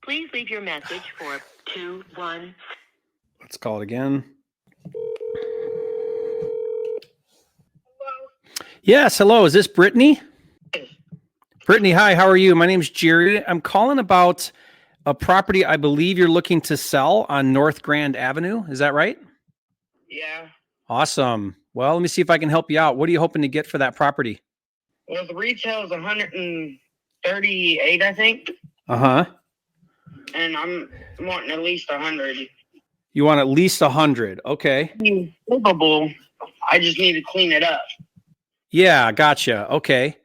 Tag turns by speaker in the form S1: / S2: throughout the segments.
S1: Please leave your message for 21.
S2: Let's call it again. Yes, hello. Is this Brittany? Brittany, hi. How are you? My name's Jerry. I'm calling about a property I believe you're looking to sell on North Grand Avenue. Is that right?
S3: Yeah.
S2: Awesome. Well, let me see if I can help you out. What are you hoping to get for that property?
S3: Well, the retail is 138, I think,
S2: Uh-huh.
S3: and I'm wanting at least 100.
S2: You want at least 100. Okay.
S3: Livable. I just need to clean it up.
S2: Yeah, gotcha. Okay.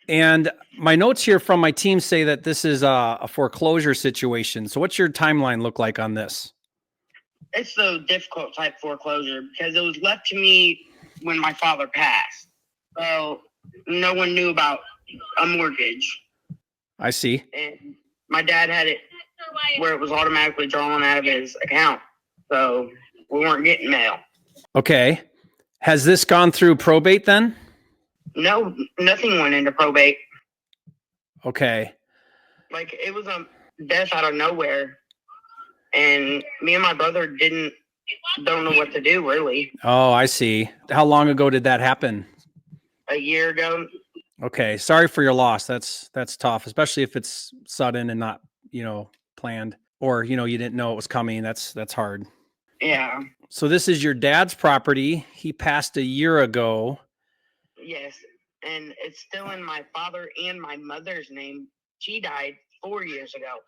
S2: And my notes here from my team say that this is a foreclosure situation. So what's your timeline look like on this?
S3: It's the difficult type foreclosure because it was left to me when my father passed. So no one knew about a mortgage.
S2: I see.
S3: And my dad had it where it was automatically drawn out of his account. So we weren't getting mail.
S2: Okay. Has this gone through probate then?
S3: No, nothing went into probate.
S2: Okay.
S3: Like, it was a death out of nowhere. And me and my brother don't know what to do, really.
S2: Oh, I see. How long ago did that happen?
S3: A year ago.
S2: Okay. Sorry for your loss. That's tough, especially if it's sudden and not, planned, or, you didn't know it was coming. That's hard.
S3: Yeah.
S2: So this is your dad's property. He passed a year ago.
S3: Yes. And it's still in my father and my mother's name. She died 4 years ago.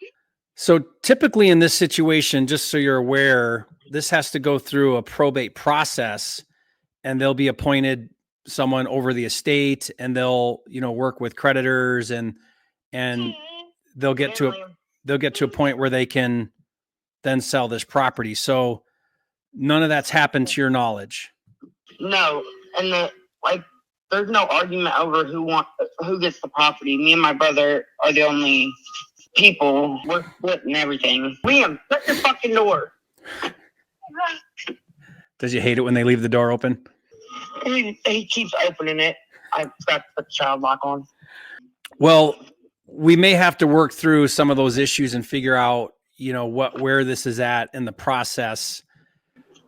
S2: So typically in this situation, just so you're aware, this has to go through a probate process, and they'll be appointed someone over the estate, and they'll, work with creditors, and they'll get to a point where they can then sell this property. So none of that's happened to your knowledge.
S3: No. And there's no argument over who gets the property. Me and my brother are the only people. We're splitting everything. Liam, shut your fucking door.
S2: Does you hate it when they leave the door open?
S3: He keeps opening it. I forgot to put the child lock on.
S2: Well, we may have to work through some of those issues and figure out, where this is at in the process.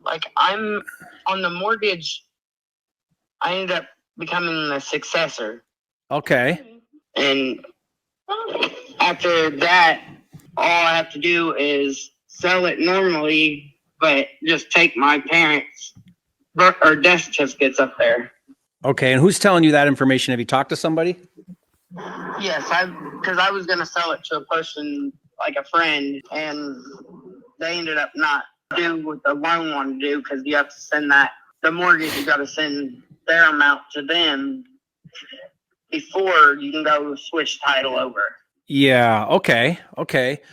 S3: Like, I'm on the mortgage. I ended up becoming the successor.
S2: Okay.
S3: And after that, all I have to do is sell it normally, but just take my parents' or death certificates up there.
S2: Okay. And who's telling you that information? Have you talked to somebody?
S3: Yes, because I was going to sell it to a person, like a friend, and they ended up not doing what the loan wanted to do, because you have to send the mortgage, you got to send their amount to them before you can go switch title over.
S2: Yeah. Okay.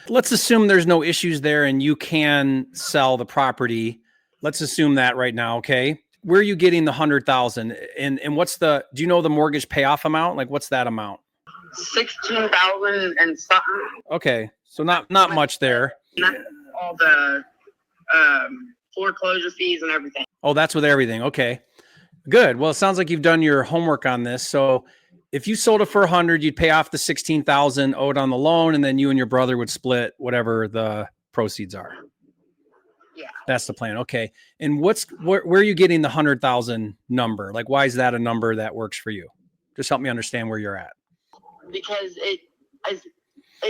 S2: Let's assume there's no issues there and you can sell the property. Let's assume that right now. Okay. Where are you getting the 100,000? And do you know the mortgage payoff amount? Like, what's that amount?
S3: 16,000 and something.
S2: Okay. So not much there.
S3: Not all the foreclosure fees and everything.
S2: Oh, that's with everything. Okay. Good. Well, it sounds like you've done your homework on this. So if you sold it for 100, you'd pay off the 16,000 owed on the loan, and then you and your brother would split whatever the proceeds are.
S3: Yeah.
S2: That's the plan. Okay. And where are you getting the 100,000 number? Like, why is that a number that works for you? Just help me understand where you're at.
S3: Because it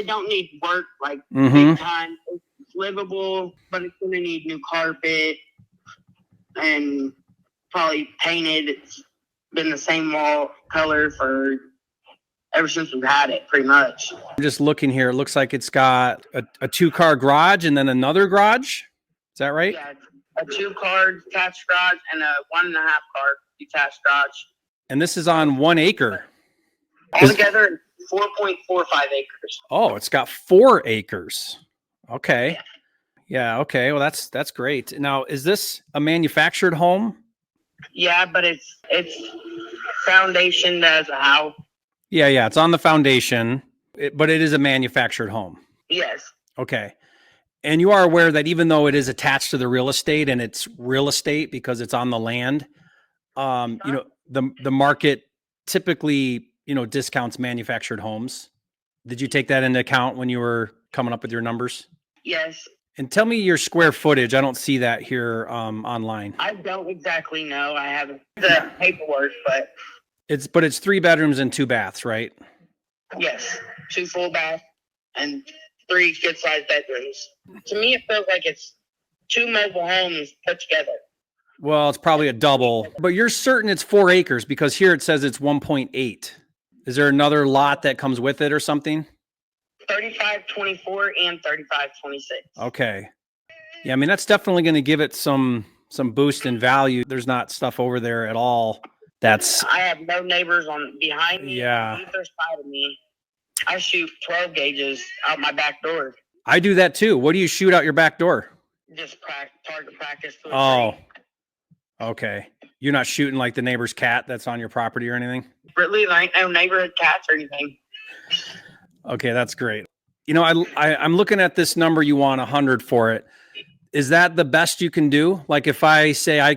S3: don't need work, like,
S2: Mm-hmm.
S3: big time. It's livable, but it's going to need new carpet and probably painted. It's been the same wall color ever since we've had it, pretty much.
S2: I'm just looking here. It looks like it's got a 2-car garage and then another garage. Is that right?
S3: Yeah, a 2-car detached garage and a 1.5-car detached garage.
S2: And this is on 1 acre.
S3: Altogether, 4.45 acres.
S2: Oh, it's got 4 acres. Okay. Yeah. Okay. Well, that's great. Now, is this a manufactured home?
S3: Yeah, but it's foundationed as a house.
S2: Yeah. It's on the foundation, but it is a manufactured home.
S3: Yes.
S2: Okay. And you are aware that even though it is attached to the real estate, and it's real estate because it's on the land, the market typically, discounts manufactured homes. Did you take that into account when you were coming up with your numbers?
S3: Yes.
S2: And tell me your square footage. I don't see that here online.
S3: I don't exactly know. I have the paperwork, but
S2: It's 3 bedrooms and 2 baths, right?
S3: yes, 2 full baths and 3 good-sized bedrooms. To me, it feels like it's 2 mobile homes put together.
S2: Well, it's probably a double, but you're certain it's 4 acres because here it says it's 1.8. Is there another lot that comes with it or something?
S3: 3524 and 3526.
S2: Okay. Yeah, I mean, that's definitely going to give it some boost in value. There's not stuff over there at all.
S3: I have no neighbors behind me.
S2: Yeah.
S3: On either side of me. I shoot 12 gauges out my back door.
S2: I do that too. What do you shoot out your back door?
S3: Just target practice.
S2: Oh, okay. You're not shooting like the neighbor's cat that's on your property or anything?
S3: Really, there ain't no neighborhood cats or anything.
S2: Okay, that's great. You know, I'm looking at this number you want 100 for it. Is that the best you can do? Like if I say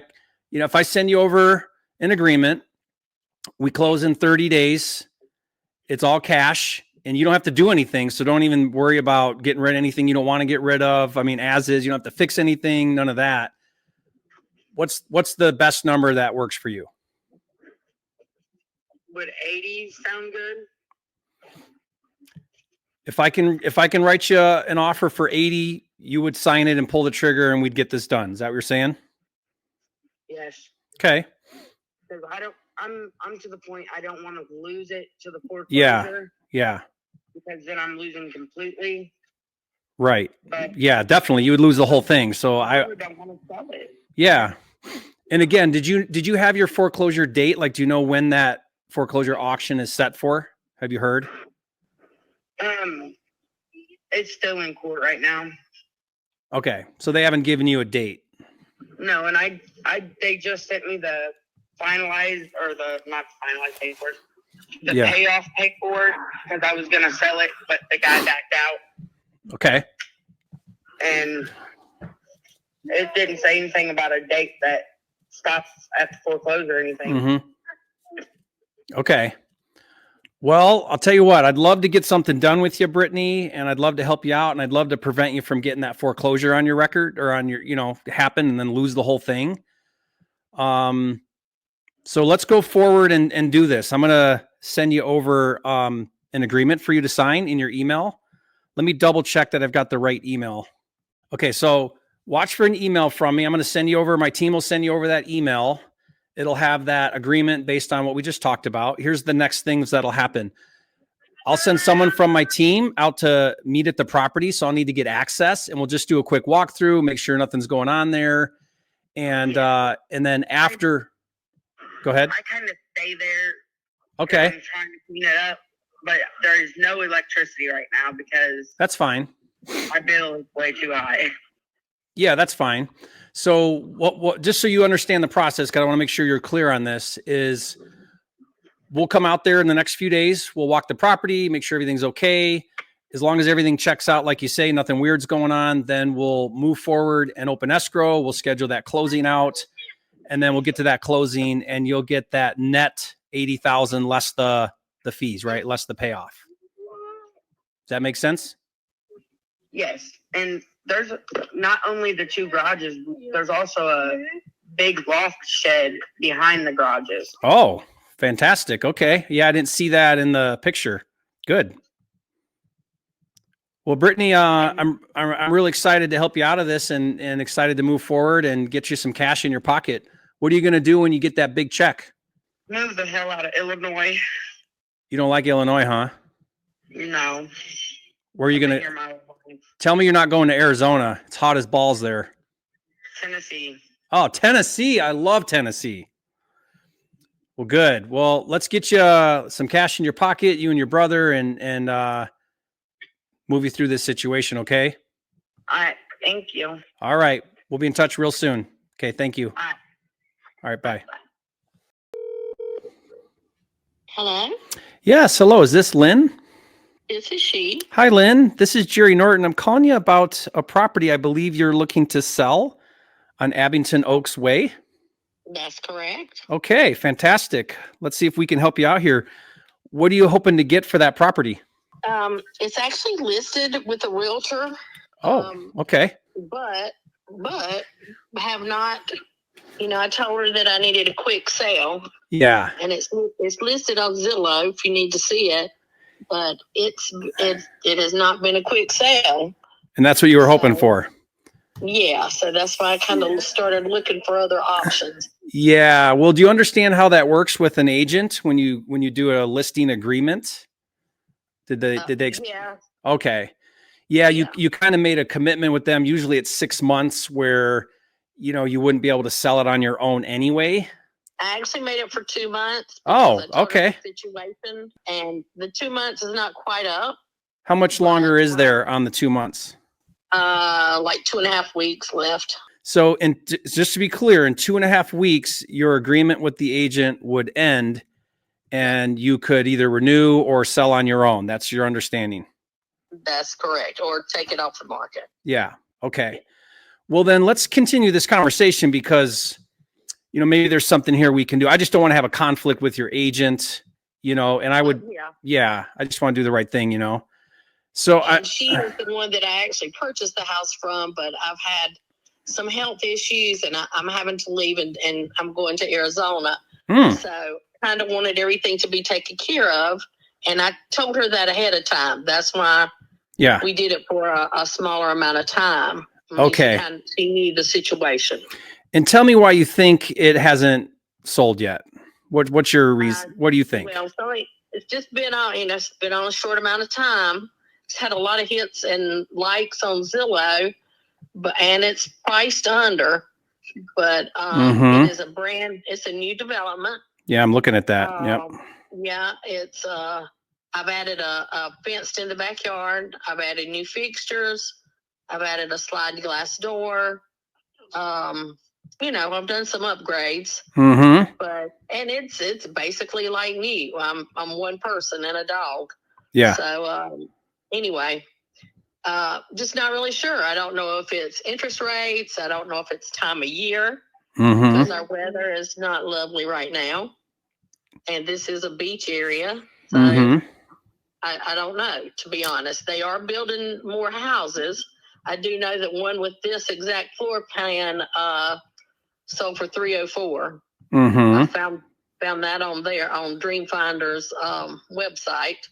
S2: if I send you over an agreement, we close in 30 days, it's all cash and you don't have to do anything. So don't even worry about getting rid of anything you don't want to get rid of. I mean, as is, you don't have to fix anything, none of that. What's the best number that works for you?
S3: Would 80 sound good?
S2: If I can write you an offer for 80, you would sign it and pull the trigger and we'd get this done. Is that what you're saying?
S3: Yes.
S2: Okay.
S3: Because I'm to the point I don't want to lose it to the foreclosure.
S2: Yeah.
S3: Because then I'm losing completely.
S2: Right.
S3: But
S2: yeah, definitely. You would lose the whole thing. So I
S3: don't want to sell it. Yeah.
S2: And again, did you have your foreclosure date? Like, do you know when that foreclosure auction is set for? Have you heard?
S3: It's still in court right now.
S2: Okay. So they haven't given you a date.
S3: No, and they just sent me the finalized or not finalized paperwork, the payoff paperwork because I was gonna sell it, but the guy backed out.
S2: Okay.
S3: And it didn't say anything about a date that stops at the foreclosure or anything.
S2: Mm-hmm. Okay. Well, I'll tell you what, I'd love to get something done with you, Brittany, and I'd love to help you out, and I'd love to prevent you from getting that foreclosure on your record or on your, happen and then lose the whole thing. So let's go forward and do this. I'm going to send you over an agreement for you to sign in your email. Let me double check that I've got the right email. Okay, so watch for an email from me. I'm going to send you over, my team will send you over that email. It'll have that agreement based on what we just talked about. Here's the next things that'll happen. I'll send someone from my team out to meet at the property. So I'll need to get access and we'll just do a quick walkthrough, make sure nothing's going on there. And then after, go ahead.
S3: I kind of stay there.
S2: Okay.
S3: I'm trying to clean it up, but there is no electricity right now because
S2: that's fine.
S3: My bill is way too high.
S2: Yeah, that's fine. So what just so you understand the process, because I want to make sure you're clear on this, is we'll come out there in the next few days. We'll walk the property, make sure everything's okay. As long as everything checks out, like you say, nothing weird's going on, then we'll move forward and open escrow. We'll schedule that closing out, and then we'll get to that closing, and you'll get that net 80,000 less the fees, right? Less the payoff. Does that make sense?
S3: Yes, and there's not only the 2 garages, there's also a big loft shed behind the garages.
S2: Oh, fantastic. Okay. Yeah, I didn't see that in the picture. Good. Well, Brittany, I'm really excited to help you out of this and excited to move forward and get you some cash in your pocket. What are you going to do when you get that big check?
S3: Move the hell out of Illinois.
S2: You don't like Illinois, huh?
S3: No.
S2: Where are you going to? Tell me you're not going to Arizona. It's hot as balls there.
S3: Tennessee.
S2: Oh, Tennessee. I love Tennessee. Well, good. Well, let's get you some cash in your pocket, you and your brother, and move you through this situation, okay?
S3: All right. Thank you.
S2: All right. We'll be in touch real soon. Okay. Thank you. All right. Bye.
S1: Hello,
S2: Yes. Hello. Is this Lynn?
S1: this is she.
S2: Hi, Lynn. This is Jerry Norton. I'm calling you about a property I believe you're looking to sell on Abington Oaks Way.
S1: That's correct.
S2: Okay, fantastic. Let's see if we can help you out here. What are you hoping to get for that property?
S1: It's actually listed with a realtor.
S2: Oh, okay.
S1: But have not. I told her that I needed a quick sale,
S2: Yeah.
S1: and it's listed on Zillow if you need to see it. But it has not been a quick sale.
S2: And that's what you were hoping for.
S1: Yeah, so that's why I kind of started looking for other options.
S2: Yeah. Well, do you understand how that works with an agent when you do a listing agreement? Did they
S1: Yeah.
S2: Okay. Yeah, you kind of made a commitment with them. Usually it's 6 months where you wouldn't be able to sell it on your own anyway.
S1: I actually made it for 2 months.
S2: Oh, okay.
S1: Situation, and the 2 months is not quite up.
S2: How much longer is there on the 2 months?
S1: Like 2.5 weeks left.
S2: So, just to be clear, in 2.5 weeks, your agreement with the agent would end, and you could either renew or sell on your own. That's your understanding.
S1: That's correct, or take it off the market.
S2: Yeah. Okay. Well, then let's continue this conversation because, maybe there's something here we can do. I just don't want to have a conflict with your agent, and I would, I just want to do the right thing, So
S1: she is the one that I actually purchased the house from, but I've had some health issues and I'm having to leave and I'm going to Arizona. So kind of wanted everything to be taken care of. And I told her that ahead of time. That's why we did it for a smaller amount of time.
S2: Okay.
S1: She knew the situation.
S2: And tell me why you think it hasn't sold yet. What's your reason? What do you think?
S1: Well, it's just been on, it's been on a short amount of time. It's had a lot of hits and likes on Zillow, and it's priced under, but it is it's a new development.
S2: Yeah, I'm looking at that. Yep.
S1: Yeah, it's I've added a fence in the backyard. I've added new fixtures. I've added a sliding glass door. I've done some upgrades. But it's basically like new. I'm one person and a dog.
S2: Yeah.
S1: So anyway, just not really sure. I don't know if it's interest rates. I don't know if it's time of year because our weather is not lovely right now. And this is a beach area. So I don't know, to be honest. They are building more houses. I do know that one with this exact floor plan sold for $304. I found that on Dreamfinder's website.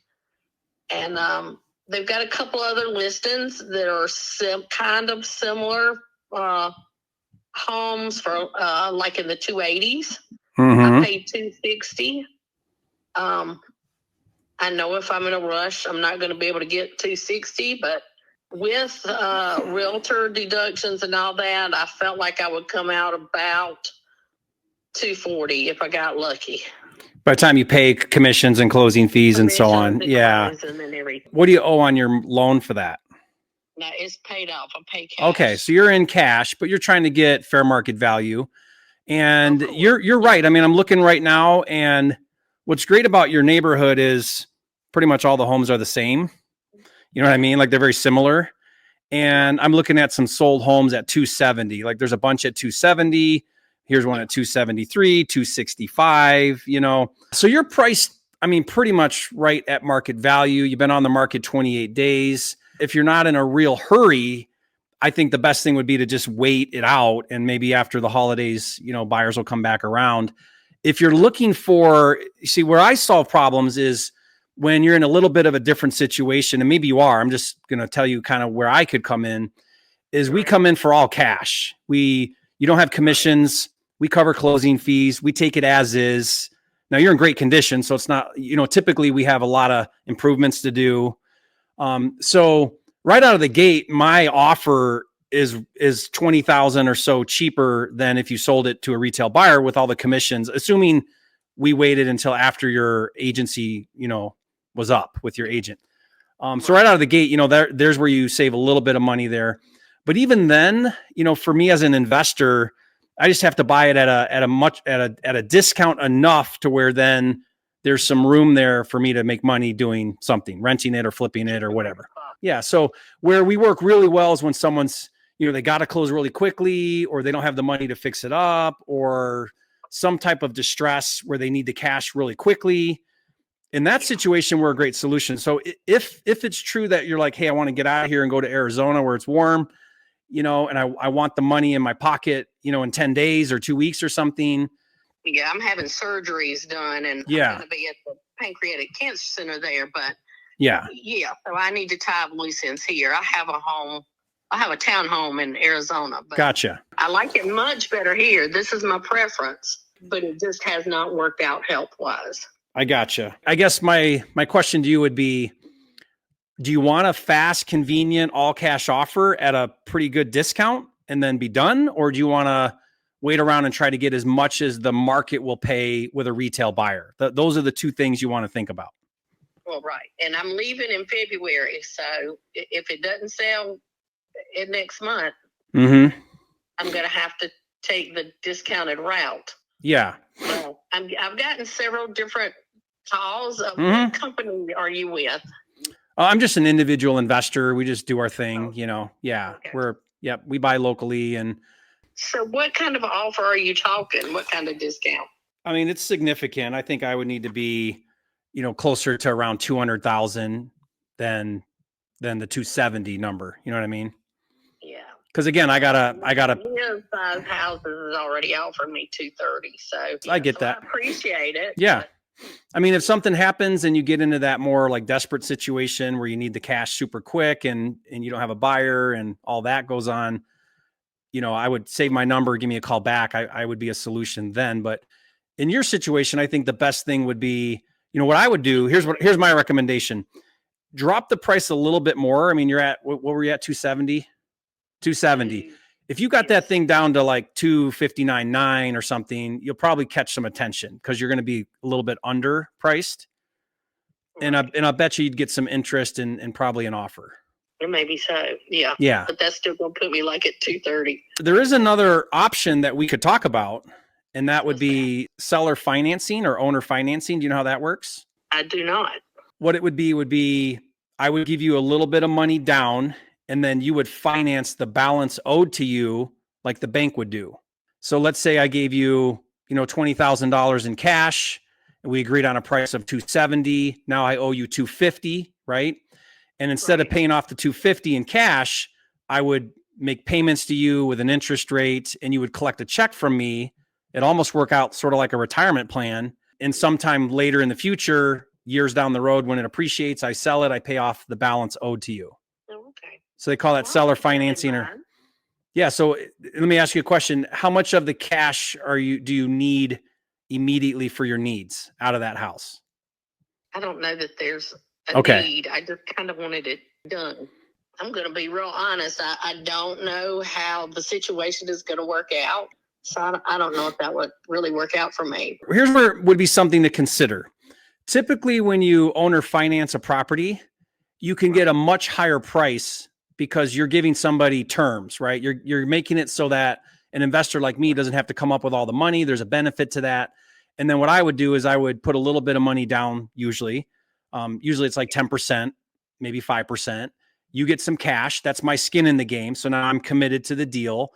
S1: And they've got a couple other listings that are kind of similar homes for like in the 280s. I paid $260. I know if I'm in a rush, I'm not going to be able to get $260, but with realtor deductions and all that, I felt like I would come out about $240 if I got lucky.
S2: By the time you pay commissions and closing fees and so on. Yeah. What do you owe on your loan for that?
S1: No, it's paid off. I pay cash.
S2: Okay, so you're in cash, but you're trying to get fair market value. And you're right. I mean, I'm looking right now, and what's great about your neighborhood is pretty much all the homes are the same. You know what I mean? Like they're very similar. And I'm looking at some sold homes at 270. Like there's a bunch at 270. Here's one at 273, 265, So you're priced, pretty much right at market value. You've been on the market 28 days. If you're not in a real hurry, I think the best thing would be to just wait it out. And maybe after the holidays, buyers will come back around. If you're looking for, see, where I solve problems is when you're in a little bit of a different situation, and maybe you are, I'm just going to tell you kind of where I could come in, is we come in for all cash. You don't have commissions. We cover closing fees. We take it as is. Now you're in great condition. So it's not, typically we have a lot of improvements to do. So right out of the gate, my offer is 20,000 or so cheaper than if you sold it to a retail buyer with all the commissions, assuming we waited until after your agency, was up with your agent. So right out of the gate, there's where you save a little bit of money there. But even then, for me as an investor, I just have to buy it at a discount enough to where then there's some room there for me to make money doing something, renting it or flipping it or whatever. Yeah. So where we work really well is when someone's, they got to close really quickly, or they don't have the money to fix it up, or some type of distress where they need the cash really quickly. in that situation, we're a great solution. So if it's true that you're like, hey, I want to get out of here and go to Arizona where it's warm, you know, and I want the money in my pocket, you know, in 10 days or 2 weeks or something.
S1: Yeah, I'm having surgeries done, and I'm going to be at the pancreatic cancer center there. But yeah, so I need to tie up loose ends here. I have a home. I have a townhome in Arizona. But
S2: gotcha.
S1: I like it much better here. This is my preference, but it just has not worked out health-wise.
S2: I gotcha. I guess my question to you would be, do you want a fast, convenient, all cash offer at a pretty good discount and then be done? Or do you want to wait around and try to get as much as the market will pay with a retail buyer? Those are the two things you want to think about.
S1: Well, right. And I'm leaving in February. So if it doesn't sell in next month, I'm going to have to take the discounted route.
S2: Yeah.
S1: So I've gotten several different calls. What company are you with?
S2: I'm just an individual investor. We just do our thing, you know. Yeah. Okay. We buy locally. And
S1: so what kind of offer are you talking? What kind of discount?
S2: I mean, it's significant. I think I would need to be, you know, closer to around 200,000 than the 270 number. You know what I mean?
S1: Yeah.
S2: Because again, I gotta.
S1: His size houses has already offered me 230. So
S2: I get that.
S1: I appreciate it.
S2: Yeah. I mean, if something happens and you get into that more like desperate situation where you need the cash super quick and you don't have a buyer and all that goes on, you know, I would save my number, give me a call back. I would be a solution then. But in your situation, I think the best thing would be, you know, what I would do. Here's my recommendation. Drop the price a little bit more. I mean, you're at, what were you at? 270. If you got that thing down to like 259.9 or something, you'll probably catch some attention because you're going to be a little bit underpriced. And I bet you'd get some interest and probably an offer.
S1: Maybe so. Yeah.
S2: Yeah.
S1: But that's still going to put me like at 230.
S2: There is another option that we could talk about, and that would be seller financing or owner financing. Do you know how that works?
S1: I do not.
S2: What it would be I would give you a little bit of money down, and then you would finance the balance owed to you like the bank would do. So let's say I gave you, you know, $20,000 in cash and we agreed on a price of 270. Now I owe you 250, right? And instead of paying off the 250 in cash, I would make payments to you with an interest rate and you would collect a check from me. It almost work out sort of like a retirement plan. And sometime later in the future, years down the road, when it appreciates, I sell it, I pay off the balance owed to you.
S1: Okay.
S2: So they call that seller financing So let me ask you a question. How much of the cash do you need immediately for your needs out of that house?
S1: I don't know that there's a need. I just kind of wanted it done. I'm going to be real honest. I don't know how the situation is going to work out. So I don't know if that would really work out for me.
S2: Here's where would be something to consider. Typically, when you own or finance a property, you can get a much higher price because you're giving somebody terms, right? You're making it so that an investor like me doesn't have to come up with all the money. There's a benefit to that. And then what I would do is I would put a little bit of money down usually. Usually it's like 10%, maybe 5%. You get some cash. That's my skin in the game. So now I'm committed to the deal.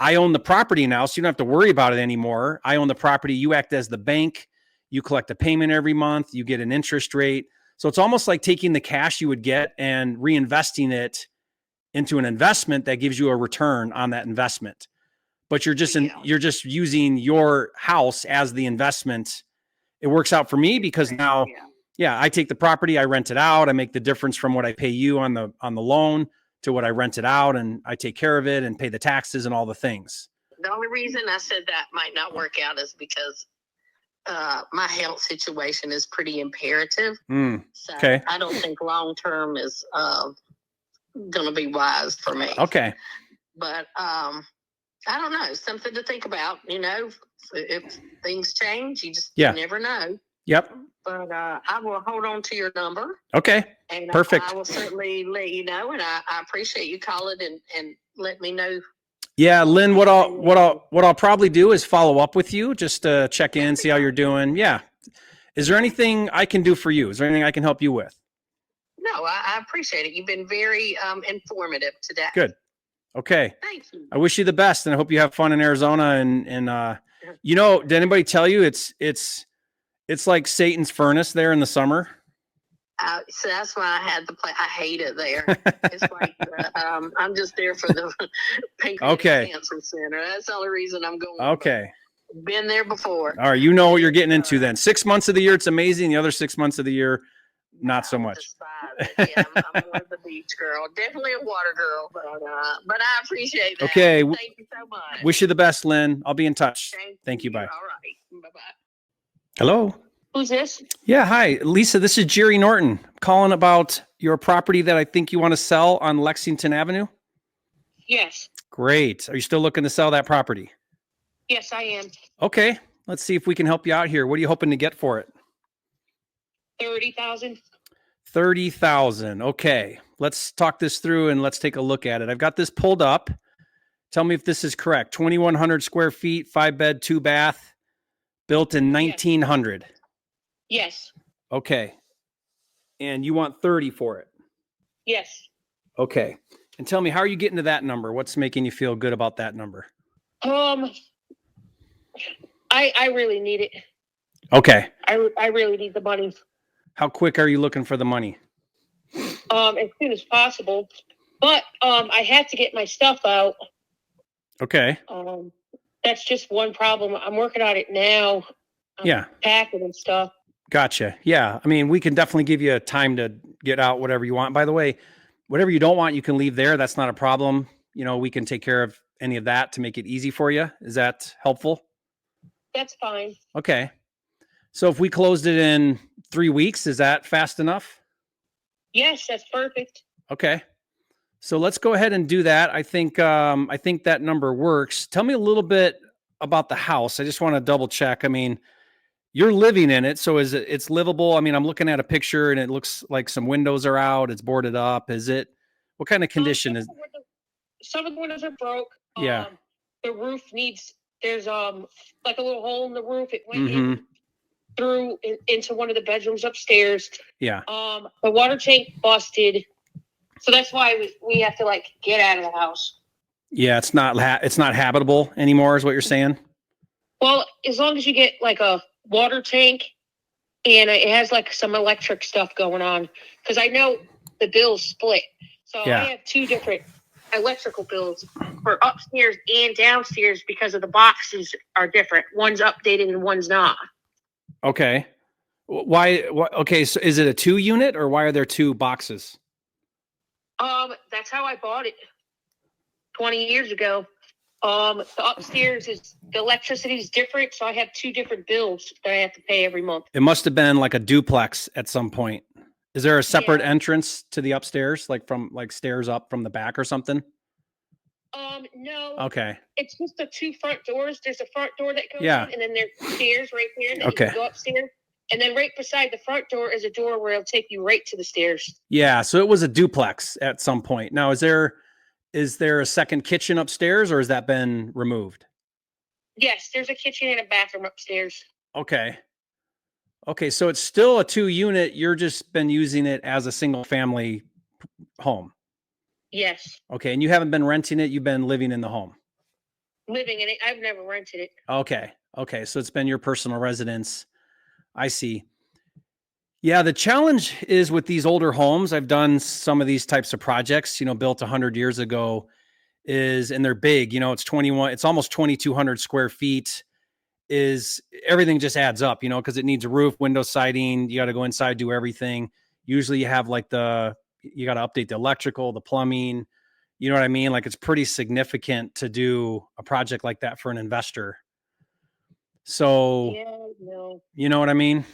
S2: I own the property now, so you don't have to worry about it anymore. I own the property. You act as the bank. You collect a payment every month. You get an interest rate. So it's almost like taking the cash you would get and reinvesting it into an investment that gives you a return on that investment. But you're just using your house as the investment. It works out for me because now, I take the property, I rent it out, I make the difference from what I pay you on the loan to what I rent it out, and I take care of it and pay the taxes and all the things.
S1: The only reason I said that might not work out is because my health situation is pretty imperative. So I don't think long term is going to be wise for me.
S2: Okay.
S1: But I don't know. Something to think about. You know, if things change, you just never know.
S2: Yep.
S1: But I will hold on to your number.
S2: Okay.
S1: And
S2: perfect.
S1: I will certainly let you know. And I appreciate you calling and let me know.
S2: Yeah, Lynn, what I'll probably do is follow up with you just to check in, see how you're doing. Yeah. Is there anything I can do for you? Is there anything I can help you with?
S1: No, I appreciate it. You've been very informative today.
S2: Good. Okay.
S1: Thank you.
S2: I wish you the best, and I hope you have fun in Arizona. And you know, did anybody tell you it's It's like Satan's furnace there in the summer.
S1: So that's why I had to play. I hate it there. It's like I'm just there for the pancreatic cancer center. That's the only reason I'm going.
S2: Okay.
S1: Been there before.
S2: All right. You know what you're getting into then. 6 months of the year, it's amazing. The other 6 months of the year, not so much.
S1: Yeah, I'm more of the beach girl. Definitely a water girl, but I appreciate that.
S2: Okay.
S1: Thank you so much.
S2: Wish you the best, Lynn. I'll be in touch. Thank you. Bye.
S1: All right. Bye-bye.
S2: Hello.
S1: Who's this?
S2: Yeah. Hi, Lisa. This is Jerry Norton calling about your property that I think you want to sell on Lexington Avenue.
S1: Yes.
S2: Great. Are you still looking to sell that property?
S1: Yes, I am.
S2: Okay. Let's see if we can help you out here. What are you hoping to get for it?
S1: 30,000.
S2: 30,000. Okay. Let's talk this through and let's take a look at it. I've got this pulled up. Tell me if this is correct. 2,100 square feet, 5-bed, 2-bath, built in 1900.
S1: Yes.
S2: Okay. And you want 30 for it?
S1: Yes.
S2: Okay. And tell me, how are you getting to that number? What's making you feel good about that number?
S1: I really need it.
S2: Okay.
S1: I really need the money.
S2: How quick are you looking for the money?
S1: As soon as possible. But I have to get my stuff out.
S2: Okay.
S1: That's just one problem. I'm working on it now. I'm packing and stuff.
S2: Gotcha. Yeah. I mean, we can definitely give you time to get out whatever you want. By the way, whatever you don't want, you can leave there. That's not a problem. You know, we can take care of any of that to make it easy for you. Is that helpful?
S1: That's fine.
S2: Okay. So if we closed it in 3 weeks, is that fast enough?
S1: Yes, that's perfect.
S2: Okay. So let's go ahead and do that. I think that number works. Tell me a little bit about the house. I just want to double check. I mean, you're living in it, so it's livable? I mean, I'm looking at a picture and it looks like some windows are out. It's boarded up. What kind of condition is?
S1: Some of the windows are broke.
S2: Yeah.
S1: The roof there's like a little hole in the roof. It went in through into one of the bedrooms upstairs.
S2: Yeah.
S1: The water tank busted. So that's why we have to get out of the house.
S2: Yeah, it's not habitable anymore, is what you're saying?
S1: Well, as long as you get a water tank and it has some electric stuff going on, because I know the bill's split. So I have 2 different electrical bills for upstairs and downstairs because of the boxes are different. One's updated and one's not.
S2: Okay. Why? Okay. So is it a 2 unit or why are there 2 boxes?
S1: That's how I bought it 20 years ago. The upstairs the electricity is different, so I have 2 different bills that I have to pay every month.
S2: It must have been like a duplex at some point. Is there a separate entrance to the upstairs, from stairs up from the back or something?
S1: No.
S2: Okay.
S1: It's just the 2 front doors. There's a front door that goes in, and then there's stairs right there that you can go upstairs. And then right beside the front door is a door where it'll take you right to the stairs. Yeah,
S2: so it was a duplex at some point. Now, is there a second kitchen upstairs or has that been removed?
S1: Yes, there's a kitchen and a bathroom upstairs.
S2: Okay. Okay, so it's still a 2 unit. You're just been using it as a single family home.
S1: Yes.
S2: Okay, and you haven't been renting it. You've been living in the home.
S1: Living in it. I've never rented it.
S2: Okay. Okay, so it's been your personal residence. I see. Yeah, the challenge is with these older homes. I've done some of these types of projects, built 100 years ago, and they're big. It's almost 2,200 square feet. Everything just adds up, because it needs a roof, window siding. You got to go inside, do everything. Usually you have you got to update the electrical, the plumbing. You know what I mean? It's pretty significant to do a project like that for an investor. So, you know what I mean?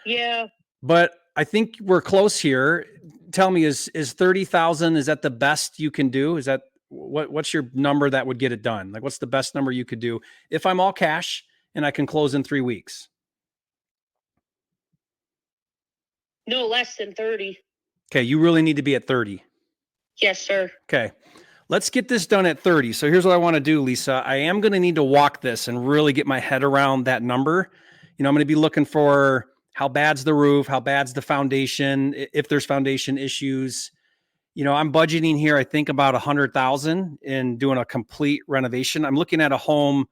S1: Yeah.
S2: But I think we're close here. Tell me, is 30,000, is that the best you can do? Is that what's your number that would get it done? What's the best number you could do if I'm all cash and I can close in 3 weeks?
S1: No less than 30.
S2: Okay. You really need to be at 30.
S1: Yes, sir.
S2: Okay. Let's get this done at 30. So here's what I want to do, Lisa. I am going to need to walk this and really get my head around that number. I'm going to be looking for how bad's the roof, how bad's the foundation, if there's foundation issues. I'm budgeting here, I think about 100,000 in doing a complete renovation. I'm looking at a home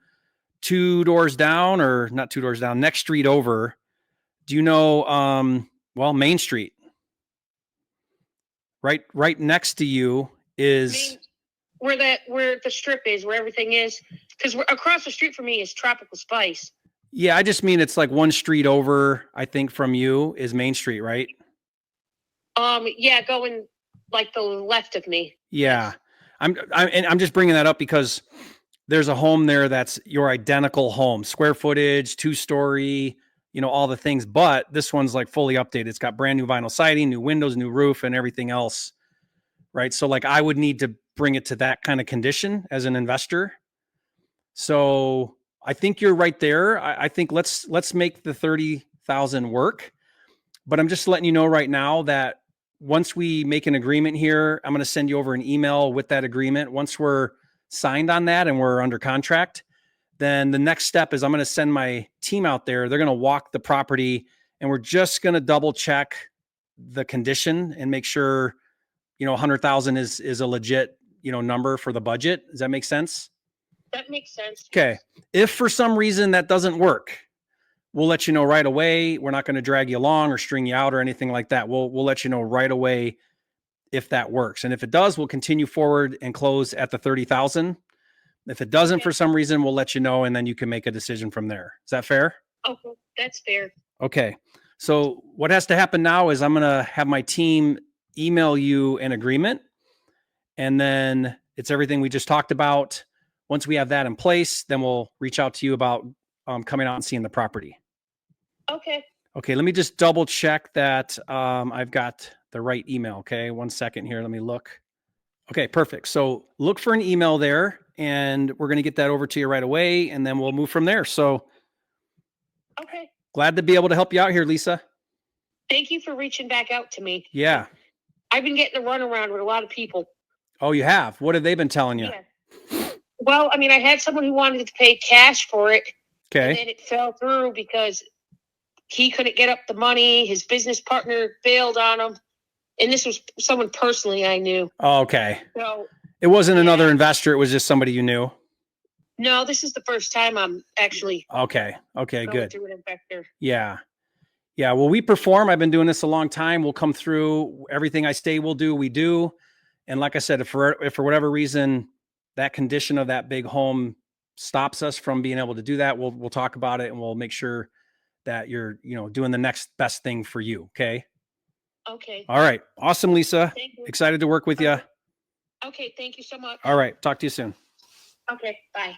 S2: 2 doors down, or not 2 doors down, next street over. Do you know, well, Main Street? Right next to you is
S4: where the strip is, where everything is. Because across the street from me is Tropical Spice.
S2: Yeah, I just mean it's like one street over, I think, from you is Main Street, right?
S4: Yeah, going like the left of me.
S2: Yeah. I'm just bringing that up because there's a home there that's your identical home, square footage, 2-story, all the things, but this one's like fully updated. It's got brand new vinyl siding, new windows, new roof, and everything else. Right. So like I would need to bring it to that kind of condition as an investor. So I think you're right there. I think let's make the 30,000 work. But I'm just letting you know right now that once we make an agreement here, I'm going to send you over an email with that agreement. Once we're signed on that and we're under contract, then the next step is I'm going to send my team out there. They're going to walk the property and we're just going to double check the condition and make sure, 100,000 is a legit, number for the budget. Does that make sense?
S4: That makes sense.
S2: Okay. If for some reason that doesn't work, we'll let you know right away. We're not going to drag you along or string you out or anything like that. We'll let you know right away if that works. And if it does, we'll continue forward and close at the 30,000. If it doesn't, for some reason, we'll let you know, and then you can make a decision from there. Is that fair?
S4: Okay, that's fair.
S2: Okay. So what has to happen now is I'm going to have my team email you an agreement, and then it's everything we just talked about. Once we have that in place, then we'll reach out to you about coming out and seeing the property.
S4: Okay.
S2: Okay. Let me just double check that I've got the right email. Okay. 1 second here. Let me look. Okay, perfect. So look for an email there, and we're going to get that over to you right away, and then we'll move from there. So
S4: okay.
S2: Glad to be able to help you out here, Lisa.
S4: Thank you for reaching back out to me.
S2: Yeah.
S4: I've been getting a runaround with a lot of people.
S2: Oh, you have? What have they been telling you?
S4: Yeah. Well, I mean, I had someone who wanted to pay cash for it.
S2: Okay.
S4: And then it fell through because he couldn't get up the money. His business partner bailed on him. And this was someone personally I knew.
S2: Oh, okay.
S4: So
S2: it wasn't another investor. It was just somebody you knew.
S4: No, this is the first time I'm actually
S2: okay. Good.
S4: Through an investor.
S2: Yeah. Well, we perform. I've been doing this a long time. We'll come through. Everything I say we'll do, we do. And like I said, if for whatever reason that condition of that big home stops us from being able to do that, we'll talk about it, and we'll make sure that you're doing the next best thing for you. Okay.
S4: Okay.
S2: All right. Awesome, Lisa.
S4: Thank you.
S2: Excited to work with you.
S4: Okay. Thank you so much.
S2: All right. Talk to you soon.
S4: Okay. Bye.